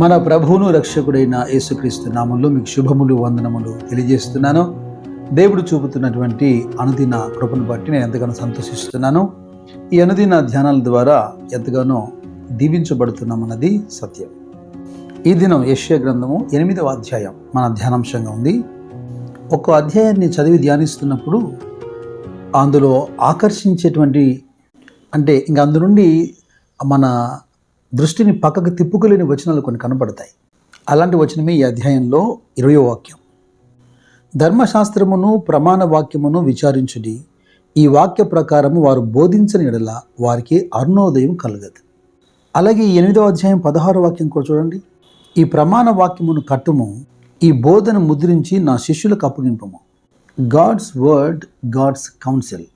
మన ప్రభువును రక్షకుడైన యేసుక్రీస్తు నామంలో మీకు శుభములు వందనములు తెలియజేస్తున్నాను. దేవుడు చూపుతున్నటువంటి అనుదిన కృపను బట్టి నేను ఎంతగానో సంతోషిస్తున్నాను. ఈ అనుదిన ధ్యానాల ద్వారా ఎంతగానో దీవించబడుతున్నామన్నది సత్యం. ఈ దినం యెషయా గ్రంథము 8వ అధ్యాయం మన ధ్యానాంశంగా ఉంది. ఒక అధ్యాయాన్ని చదివి ధ్యానిస్తున్నప్పుడు అందులో ఆకర్షించేటువంటి ఇంక అందు నుండి మన దృష్టిని పక్కకు తిప్పుకోలేని వచనాలు కొన్ని కనబడతాయి. అలాంటి వచనమే ఈ అధ్యాయంలో 20వ వాక్యం. ధర్మశాస్త్రమును ప్రమాణ వాక్యమును విచారించుడి, ఈ వాక్య ప్రకారము వారు బోధించని ఎడల వారికి అరుణోదయం కలగదు. అలాగే ఈ 8వ అధ్యాయం 16వ వాక్యం కూడా చూడండి. ఈ ప్రమాణ వాక్యమును కట్టుము, ఈ బోధన ముద్రించి నా శిష్యులకు అప్పగింపము. God's word, God's council.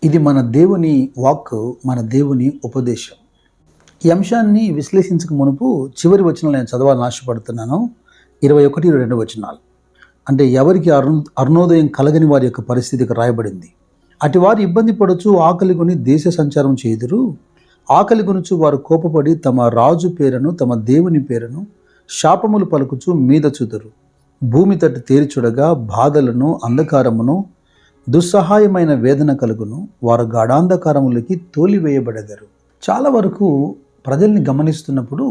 ఇది మన దేవుని వాక్కు, మన దేవుని ఉపదేశం. ఈ అంశాన్ని విశ్లేషించక మునుపు చివరి వచనాలు నేను చదవాలని ఆశపడుతున్నాను. 21, 22 వచనాలు. ఎవరికి అరుణోదయం కలగని వారి యొక్క పరిస్థితికి రాయబడింది. అటు వారు ఇబ్బంది పడుచు ఆకలి కొని దేశ సంచారం చేయుదురు. ఆకలి కొనుచు వారు కోపపడి తమ రాజు పేరును తమ దేవుని పేరును శాపములు పలుకుచు మీద చూదురు. భూమి తట్టు తేరిచుడగా బాధలను అంధకారమును దుస్సహాయమైన వేదన కలుగును. వారు గాఢాంధకారములకి తోలివేయబడెదరు. చాలా వరకు ప్రజల్ని గమనిస్తున్నప్పుడు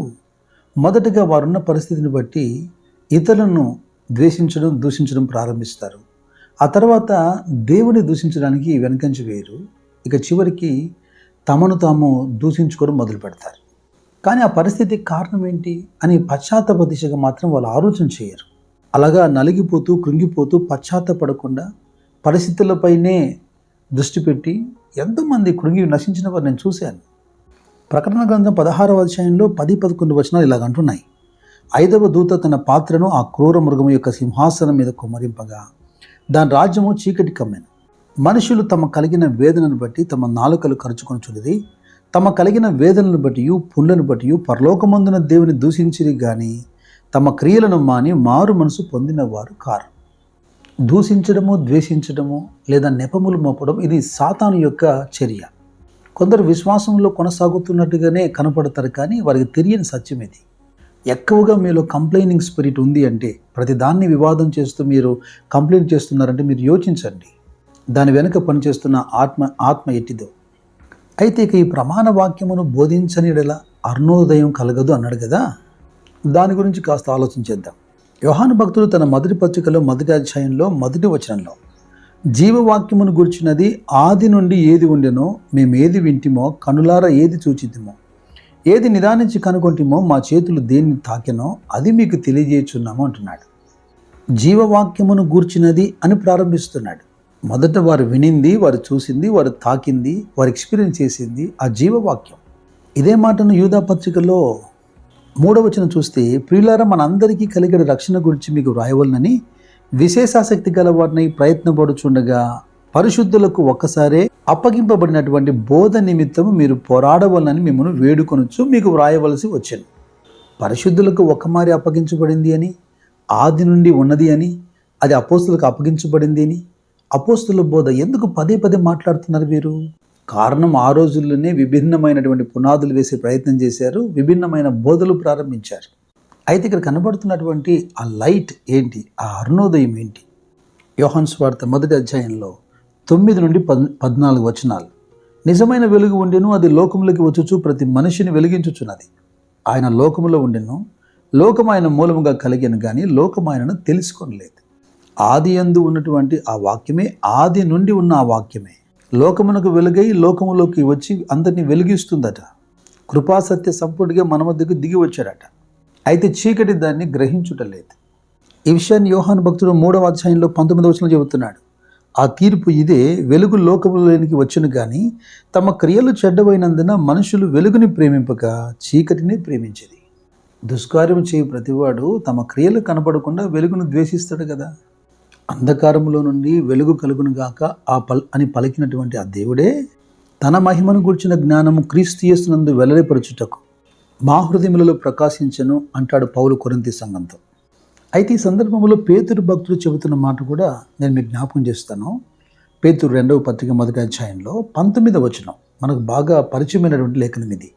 మొదటగా వారున్న పరిస్థితిని బట్టి ఇతరులను ద్వేషించడం, దూషించడం ప్రారంభిస్తారు. ఆ తర్వాత దేవుని దూషించడానికి వెనకంచి వేయరు. ఇక చివరికి తమను తాము దూషించుకోవడం మొదలు పెడతారు. కానీ ఆ పరిస్థితి కారణం ఏంటి అని పశ్చాత్తాప దిశగా మాత్రం వాళ్ళు ఆలోచన చేయరు. అలాగా నలిగిపోతూ కృంగిపోతూ పశ్చాత్తాపడకుండా పరిస్థితులపైనే దృష్టి పెట్టి ఎంతోమంది కృంగి నశించిన వారు నేను చూశాను. ప్రకటన గ్రంథం 16వ అధ్యాయంలో 10-11 వచనాలు ఇలాగ అంటున్నాయి. 5వ దూత తన పాత్రను ఆ క్రూర మృగము యొక్క సింహాసనం మీద కుమ్మరింపగా దాని రాజ్యము చీకటి కమ్మెను. మనుషులు తమ కలిగిన వేదనను బట్టి తమ నాలుకలు కరుచుకొనుచున్నది. తమ కలిగిన వేదనను బట్టి పుండ్లను బట్టి పరలోకమందున దేవుని దూషించిరి గాని తమ క్రియలను మాని మారు మనసు పొందిన వారు కారు. దూషించడము, ద్వేషించడము లేదా నెపములు మోపడం ఇది సాతాను యొక్క చర్య. కొందరు విశ్వాసంలో కొనసాగుతున్నట్టుగానే కనపడతారు, కానీ వారికి తెలియని సత్యం ఇది. ఎక్కువగా మీలో కంప్లైనింగ్ స్పిరిట్ ఉంది అంటే, ప్రతి దాన్ని వివాదం చేస్తూ మీరు కంప్లైంట్ చేస్తున్నారంటే మీరు యోచించండి, దాని వెనుక పనిచేస్తున్న ఆత్మ ఎట్టిదో. అయితే ఇక ఈ ప్రమాణ వాక్యమును బోధించని ఎడల అరుణోదయం కలగదు అన్నాడు కదా, దాని గురించి కాస్త ఆలోచించేద్దాం. యోహాను భక్తుడు తన మొదటి పత్రికలో 1వ అధ్యాయంలో 1వ వచనంలో జీవవాక్యమును గుర్చినది ఆది నుండి ఏది ఉండెనో మేమేది వింటిమో కనులారా ఏది చూచితిమో ఏది నిదానించి కనుగొంటిమో మా చేతులు దేన్ని తాకెనో అది మీకు తెలియజేయుచున్నాము అంటున్నాడు. జీవవాక్యమును గూర్చినది అని ప్రారంభిస్తున్నాడు. మొదట వారు వినింది, వారు చూసింది, వారు తాకింది, వారు ఎక్స్పీరియన్స్ చేసింది ఆ జీవవాక్యం. ఇదే మాటను యూదా పత్రికలో 3వ వచనం చూస్తే, ప్రియులారా మనందరికీ కలిగిన రక్షణ గురించి మీకు వ్రాయవలనని విశేషాసక్తి గల వారిని ప్రయత్నపడుచుండగా పరిశుద్ధులకు ఒక్కసారే అప్పగింపబడినటువంటి బోధ నిమిత్తము మీరు పోరాడవలనని మిమ్మల్ని వేడుకొనొచ్చు మీకు వ్రాయవలసి వచ్చాను. పరిశుద్ధులకు ఒక్కమారి అప్పగించబడింది అని, ఆది నుండి ఉన్నది అని, అది అపోస్తులకు అప్పగించబడింది అని, అపోస్తుల బోధ ఎందుకు పదే మాట్లాడుతున్నారు వీరు? కారణం ఆ రోజుల్లోనే విభిన్నమైనటువంటి పునాదులు వేసే ప్రయత్నం చేశారు, విభిన్నమైన బోధలు ప్రారంభించారు. అయితే ఇక్కడ కనబడుతున్నటువంటి ఆ లైట్ ఏంటి, ఆ అరుణోదయం ఏంటి? యోహాను సువార్త 1వ అధ్యాయంలో 9 నుండి 14 వచనాలు. నిజమైన వెలుగు ఉండెను, అది లోకములోకి వచ్చుచు ప్రతి మనిషిని వెలిగించుచున్నది. ఆయన లోకములో ఉండెను, లోకం ఆయన మూలముగా కలిగెను కానీ లోకం ఆయనను తెలుసుకోలేదు. ఆది యందు ఉన్నటువంటి ఆ వాక్యమే, ఆది నుండి ఉన్న ఆ వాక్యమే లోకమునకు వెలుగై లోకములోకి వచ్చి అందరినీ వెలిగిస్తుందట. కృపాసత్య సంపూర్తిగా మన మధ్యకు దిగి వచ్చాడట. అయితే చీకటి దాన్ని గ్రహించుటలేదు. ఈ విషయాన్ని యోహాను భక్తుడు 3వ అధ్యాయంలో 19వ వచనంలో చెబుతున్నాడు. ఆ తీర్పు ఇదే, వెలుగు లోకములోనికి వచ్చును కానీ తమ క్రియలు చెడ్డవైనందున మనుషులు వెలుగుని ప్రేమింపక చీకటిని ప్రేమించేది. దుష్కార్యం చేయు ప్రతివాడు తమ క్రియలు కనపడకుండా వెలుగును ద్వేషిస్తాడు కదా. అంధకారంలో నుండి వెలుగు కలుగును గాక అని పలికినటువంటి ఆ దేవుడే తన మహిమను గూర్చిన జ్ఞానము క్రీస్తు యేసునందు వెల్లడిపరచుటకు మా హృదయములలో ప్రకాశించను అంటాడు పౌలు కొరింథీ సంఘంతో. అయితే ఈ సందర్భంలో పేతురు భక్తుడు చెబుతున్న మాట కూడా నేను మీకు జ్ఞాపకం చేస్తాను. పేతురు 2వ పత్రిక 1వ అధ్యాయంలో 19వ వచనం మనకు బాగా పరిచయమైనటువంటి లేఖనం ఇది.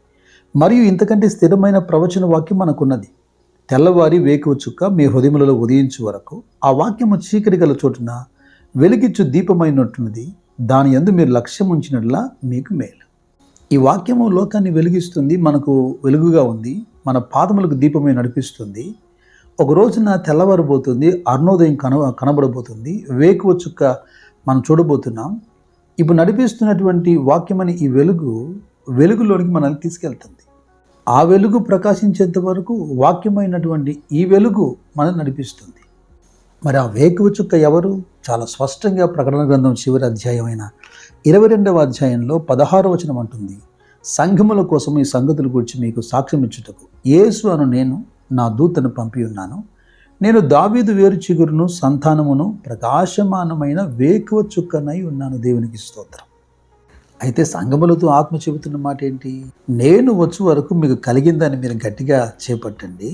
మరియు ఇంతకంటే స్థిరమైన ప్రవచన వాక్యం మనకున్నది. తెల్లవారి వేకువ చుక్క మీ హృదయములలో ఉదయించు వరకు ఆ వాక్యము చీకటి గల చోటున వెలిగిచ్చు దీపమైనట్టున్నది. దాని యందు మీరు లక్ష్యం ఉంచినట్లా మీకు మేలు. ఈ వాక్యము లోకాన్ని వెలిగిస్తుంది, మనకు వెలుగుగా ఉంది, మన పాదములకు దీపమే నడిపిస్తుంది. ఒక రోజున తెల్లవారిపోతుంది, అరుణోదయం కనబడబోతుంది, వేకువ చుక్క మనం చూడబోతున్నాం. ఇప్పుడు నడిపిస్తున్నటువంటి వాక్యమని ఈ వెలుగులోనికి మనల్ని తీసుకెళ్తుంది. ఆ వెలుగు ప్రకాశించేంత వరకు వాక్యమైనటువంటి ఈ వెలుగు మనల్ని నడిపిస్తుంది. మరి ఆ వేకువ చుక్క ఎవరు? చాలా స్పష్టంగా ప్రకటన గ్రంథం చివరి అధ్యాయమైన 22వ అధ్యాయంలో 16వ వచనం అంటుంది, సంఘముల కోసం ఈ సంగతుల గురించి మీకు సాక్ష్యం ఇచ్చుటకు యేసు అను నేను నా దూతను పంపి ఉన్నాను. నేను దావీదు వేరు చిగురును సంతానమును ప్రకాశమానమైన వేకువ చుక్కనై ఉన్నాను. దేవునికి స్తోత్రం. అయితే సంఘములతో ఆత్మ చెబుతున్న మాట ఏంటి? నేను వచ్చు వరకు మీకు కలిగిందని మీరు గట్టిగా చేపట్టండి.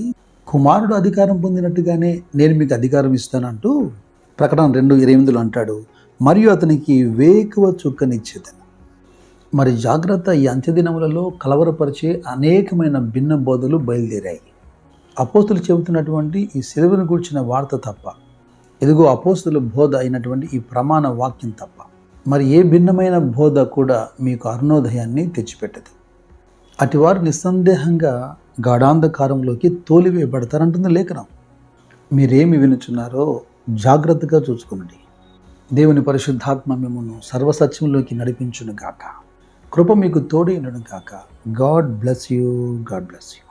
కుమారుడు అధికారం పొందినట్టుగానే నేను మీకు అధికారం ఇస్తానంటూ ప్రకటన 2:28 అంటాడు. మరియు అతనికి వేకువ చుక్కనిచ్చేదను. మరి జాగ్రత్త, ఈ అంత్యదినములలో కలవరపరిచే అనేకమైన భిన్న బోధలు బయలుదేరాయి. అపోస్తులు చెబుతున్నటువంటి ఈ సిలువను గూర్చిన వార్త తప్ప, ఇదిగో అపోస్తుల బోధ అయినటువంటి ఈ ప్రమాణ వాక్యం తప్ప మరి ఏ భిన్నమైన బోధ కూడా మీకు అరుణోదయాన్ని తెచ్చిపెట్టదు. అటివారు నిస్సందేహంగా గాఢాంధకారంలోకి తోలివేయబడతారంటుంది లేఖనం. మీరేమి వినుచున్నారో జాగ్రత్తగా చూసుకునండి. దేవుని పరిశుద్ధాత్మ మిమ్మల్ని సర్వసత్యంలోకి నడిపించును గాక. కృప మీకు తోడైనను గాక. God bless you. God bless you.